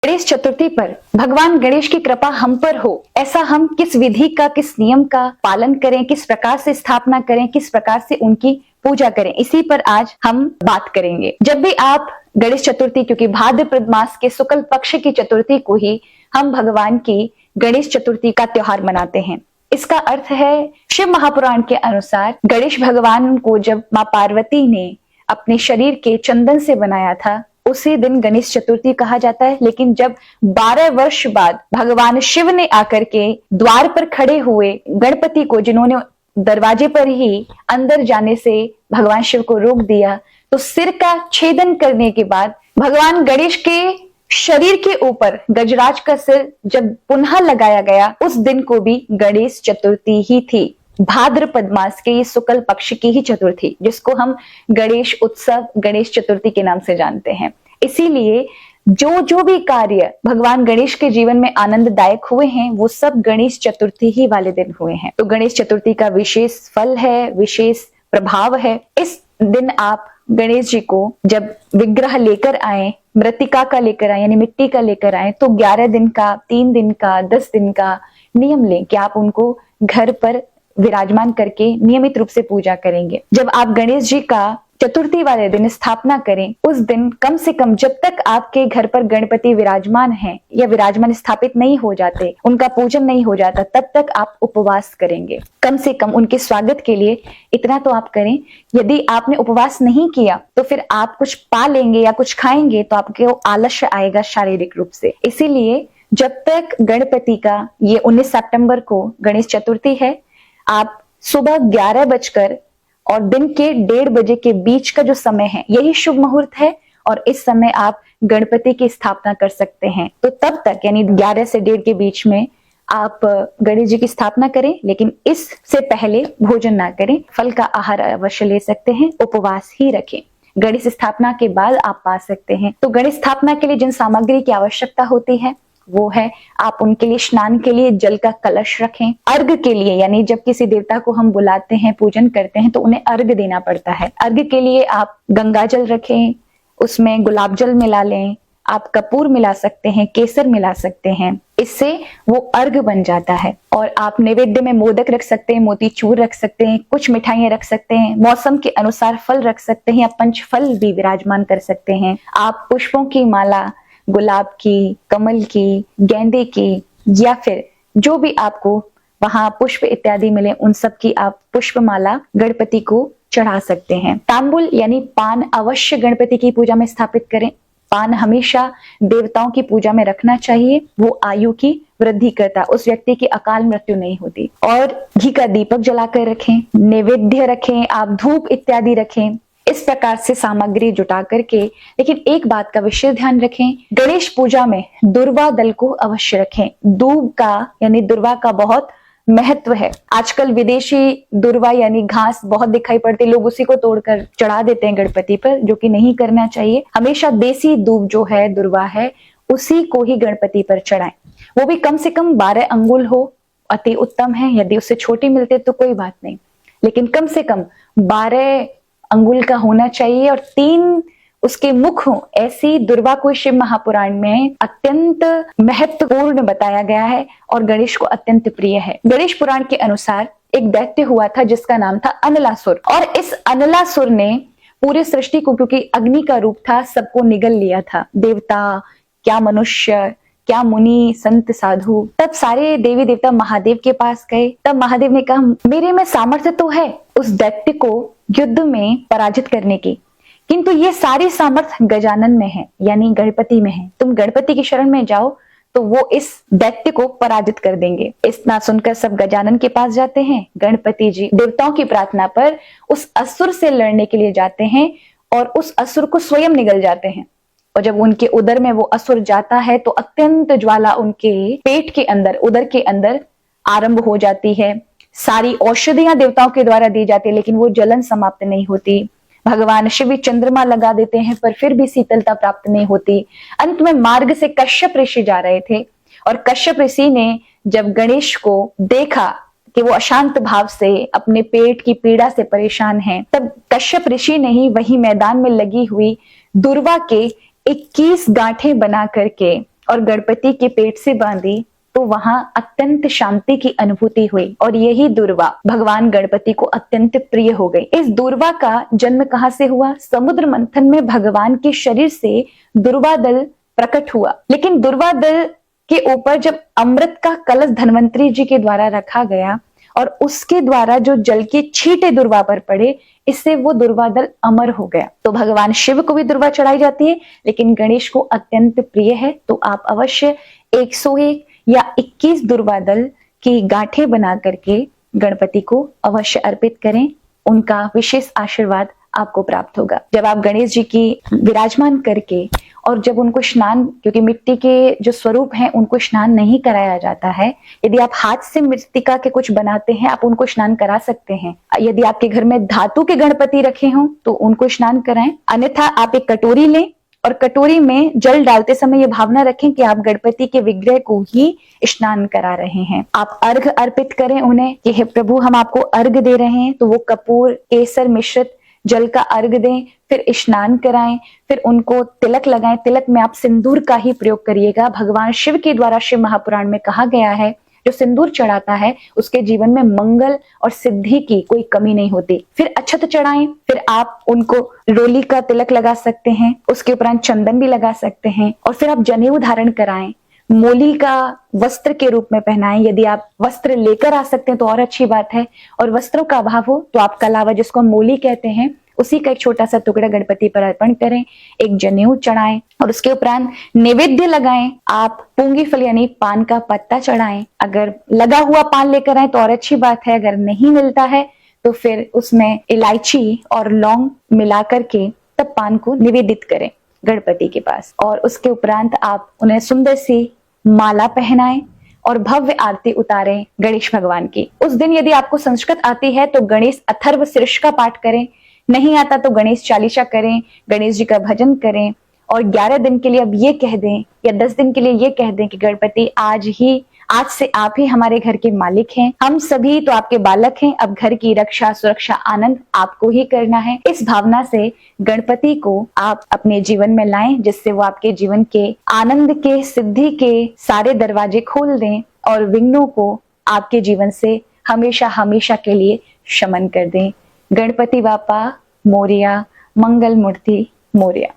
गणेश चतुर्थी पर भगवान गणेश की कृपा हम पर हो, ऐसा हम किस विधि का, किस नियम का पालन करें, किस प्रकार से स्थापना करें, किस प्रकार से उनकी पूजा करें, इसी पर आज हम बात करेंगे। जब भी आप गणेश चतुर्थी, क्योंकि भाद्रपद मास के शुक्ल पक्ष की चतुर्थी को ही हम भगवान की गणेश चतुर्थी का त्योहार मनाते हैं। इसका अर्थ है, शिव महापुराण के अनुसार गणेश भगवान को जब माँ पार्वती ने अपने शरीर के चंदन से बनाया था, उसी दिन गणेश चतुर्थी कहा जाता है। लेकिन जब 12 वर्ष बाद भगवान शिव ने आकर के द्वार पर खड़े हुए गणपति को, जिन्होंने दरवाजे पर ही अंदर जाने से भगवान शिव को रोक दिया, तो सिर का छेदन करने के बाद भगवान गणेश के शरीर के ऊपर गजराज का सिर जब पुनः लगाया गया, उस दिन को भी गणेश चतुर्थी ही थी। भाद्रपद मास के ये शुक्ल पक्ष की ही चतुर्थी, जिसको हम गणेश उत्सव, गणेश चतुर्थी के नाम से जानते हैं। इसीलिए जो भी कार्य भगवान गणेश के जीवन में आनंददायक हुए हैं, वो सब गणेश चतुर्थी ही वाले दिन हुए हैं। तो गणेश चतुर्थी का विशेष फल है, विशेष प्रभाव है। इस दिन आप गणेश जी को जब विग्रह लेकर आए, मृतिका का लेकर आए यानी मिट्टी का लेकर आए, तो 11 दिन का, 3 दिन का, 10 दिन का नियम लें कि आप उनको घर पर विराजमान करके नियमित रूप से पूजा करेंगे। जब आप गणेश जी का चतुर्थी वाले दिन स्थापना करें, उस दिन कम से कम जब तक आपके घर पर गणपति विराजमान हैं या विराजमान स्थापित नहीं हो जाते, उनका पूजन नहीं हो जाता, तब तक आप उपवास करेंगे। कम से कम उनके स्वागत के लिए इतना तो आप करें। यदि आपने उपवास नहीं किया तो फिर आप कुछ पा लेंगे या कुछ खाएंगे तो आपको आलस्य आएगा शारीरिक रूप से। इसीलिए जब तक गणपति का ये 19 सितंबर को गणेश चतुर्थी है, आप सुबह 11 बजकर और दिन के 1:30 बजे के बीच का जो समय है, यही शुभ मुहूर्त है और इस समय आप गणपति की स्थापना कर सकते हैं। तो तब तक यानी 11 से 1:30 के बीच में आप गणेश जी की स्थापना करें, लेकिन इससे पहले भोजन ना करें। फल का आहार अवश्य ले सकते हैं, उपवास ही रखें। गणेश स्थापना के बाद आप पा सकते हैं। तो गणेश स्थापना के लिए जिन सामग्री की आवश्यकता होती है, वो है, आप उनके लिए स्नान के लिए जल का कलश रखें। अर्घ के लिए, यानी जब किसी देवता को हम बुलाते हैं, पूजन करते हैं, तो उन्हें अर्घ देना पड़ता है। अर्घ के लिए आप गंगा जल रखें, उसमें गुलाब जल मिला लें, आप कपूर मिला सकते हैं, केसर मिला सकते हैं, इससे वो अर्घ बन जाता है। और आप नैवेद्य में मोदक रख सकते हैं, मोतीचूर रख सकते हैं, कुछ मिठाइयां रख सकते हैं, मौसम के अनुसार फल रख सकते हैं या पंचफल भी विराजमान कर सकते हैं। आप पुष्पों की माला, गुलाब की, कमल की, गेंदे की, या फिर जो भी आपको वहां पुष्प इत्यादि मिले, उन सब की आप पुष्पमाला गणपति को चढ़ा सकते हैं। तांबुल यानी पान अवश्य गणपति की पूजा में स्थापित करें। पान हमेशा देवताओं की पूजा में रखना चाहिए, वो आयु की वृद्धि करता, उस व्यक्ति की अकाल मृत्यु नहीं होती। और घी का दीपक जलाकर रखें, नैवेद्य रखें, आप धूप इत्यादि रखें। इस प्रकार से सामग्री जुटा करके, लेकिन एक बात का विशेष ध्यान रखें, गणेश पूजा में दुर्वा दल को अवश्य रखें। दूब का यानी दुर्वा का बहुत महत्व है। आजकल विदेशी दुर्वा यानी घास बहुत दिखाई पड़ती, लोग उसी को तोड़कर चढ़ा देते हैं गणपति पर, जो कि नहीं करना चाहिए। हमेशा देसी दूब जो है, दुर्वा है, उसी को ही गणपति पर चढ़ाएं। वो भी कम से कम 12 अंगुल हो, अति उत्तम है। यदि उससे छोटी मिलते तो कोई बात नहीं, लेकिन कम से कम 12 अंगुल का होना चाहिए और 3 उसके मुख हो। ऐसी दुर्वा को शिव महापुराण में अत्यंत महत्वपूर्ण बताया गया है और गणेश को अत्यंत प्रिय है। गणेश पुराण के अनुसार एक दैत्य हुआ था जिसका नाम था अनलासुर, और इस अनलासुर ने पूरे सृष्टि को, क्योंकि अग्नि का रूप था, सबको निगल लिया था। देवता क्या, मनुष्य क्या, मुनि संत साधु, तब सारे देवी देवता महादेव के पास गए। तब महादेव ने कहा, मेरे में सामर्थ्य तो है उस दैत्य को युद्ध में पराजित करने की, किंतु ये सारी सामर्थ्य गजानन में है, यानी गणपति में है। तुम गणपति की शरण में जाओ तो वो इस दैत्य को पराजित कर देंगे। इतना सुनकर सब गजानन के पास जाते हैं। गणपति जी देवताओं की प्रार्थना पर उस असुर से लड़ने के लिए जाते हैं और उस असुर को स्वयं निगल जाते हैं। और जब उनके उदर में वो असुर जाता है तो अत्यंत ज्वाला उनके पेट के अंदर, उदर के अंदर आरंभ हो जाती है। सारी औषधियां देवताओं के द्वारा दी जाती है, लेकिन वो जलन समाप्त नहीं होती। भगवान शिव चंद्रमा लगा देते हैं पर फिर भी शीतलता प्राप्त नहीं होती। अंत में मार्ग से कश्यप ऋषि जा रहे थे और कश्यप ऋषि ने जब गणेश को देखा कि वो अशांत भाव से अपने पेट की पीड़ा से परेशान हैं, तब कश्यप ऋषि ने ही वही मैदान में लगी हुई दुर्वा के 21 गांठें बना करके और गणपति के पेट से बांधी तो वहां अत्यंत शांति की अनुभूति हुई और यही दुर्वा भगवान गणपति को अत्यंत प्रिय हो गई। इस दुर्वा का जन्म कहाँ से हुआ? समुद्र मंथन में भगवान के शरीर से दुर्वा दल प्रकट हुआ, लेकिन दुर्वा दल के ऊपर जब अमृत का कलश धन्वंतरी जी के द्वारा रखा गया और उसके द्वारा जो जल के छींटे दुर्वा पर पड़े, इससे वो दुर्वा दल अमर हो गया। तो भगवान शिव को भी दुर्वा चढ़ाई जाती है, लेकिन गणेश को अत्यंत प्रिय है। तो आप अवश्य 101 या 21 दुर्वा दल की गांठें बना करके गणपति को अवश्य अर्पित करें, उनका विशेष आशीर्वाद आपको प्राप्त होगा। जब आप गणेश जी की विराजमान करके और जब उनको स्नान, क्योंकि मिट्टी के जो स्वरूप हैं उनको स्नान नहीं कराया जाता है, यदि आप हाथ से मृत्तिका के कुछ बनाते हैं आप उनको स्नान करा सकते हैं। यदि आपके घर में धातु के गणपति रखे हों तो उनको स्नान कराएं, अन्यथा आप एक कटोरी लें और कटोरी में जल डालते समय ये भावना रखें कि आप गणपति के विग्रह को ही स्नान करा रहे हैं। आप अर्घ अर्पित करें उन्हें कि हे प्रभु हम आपको अर्घ दे रहे हैं, तो वो कपूर केसर मिश्रित जल का अर्घ दें, फिर स्नान कराएं, फिर उनको तिलक लगाएं। तिलक में आप सिंदूर का ही प्रयोग करिएगा। भगवान शिव के द्वारा शिव महापुराण में कहा गया है जो सिंदूर चढ़ाता है उसके जीवन में मंगल और सिद्धि की कोई कमी नहीं होती। फिर अक्षत चढ़ाएं, फिर आप उनको रोली का तिलक लगा सकते हैं, उसके उपरांत चंदन भी लगा सकते हैं और फिर आप जनेऊ धारण कराएं, मोली का वस्त्र के रूप में पहनाएं। यदि आप वस्त्र लेकर आ सकते हैं तो और अच्छी बात है, और वस्त्रों का अभाव हो तो आप कलावा, जिसको हम मोली कहते हैं, उसी का एक छोटा सा टुकड़ा गणपति पर अर्पण करें, एक जनेऊ चढ़ाएं और उसके उपरांत नैवेद्य लगाएं। आप पूंगी फल यानी पान का पत्ता चढ़ाएं। अगर लगा हुआ पान लेकर आए तो और अच्छी बात है, अगर नहीं मिलता है तो फिर उसमें इलायची और लौंग मिला करके तब पान को निवेदित करें गणपति के पास। और उसके उपरांत आप उन्हें सुंदर सी माला पहनाएं और भव्य आरती उतारें गणेश भगवान की। उस दिन यदि आपको संस्कृत आती है तो गणेश अथर्व शीर्ष का पाठ करें, नहीं आता तो गणेश चालीसा करें, गणेश जी का भजन करें और 11 दिन के लिए अब ये कह दें या 10 दिन के लिए ये कह दें कि गणपति आज से आप ही हमारे घर के मालिक हैं, हम सभी तो आपके बालक हैं, अब घर की रक्षा सुरक्षा आनंद आपको ही करना है। इस भावना से गणपति को आप अपने जीवन में लाएं, जिससे वो आपके जीवन के आनंद के सिद्धि के सारे दरवाजे खोल दें और विघ्नों को आपके जीवन से हमेशा हमेशा के लिए शमन कर दें। गणपति बापा मोरिया, मंगल मूर्ति मोरिया।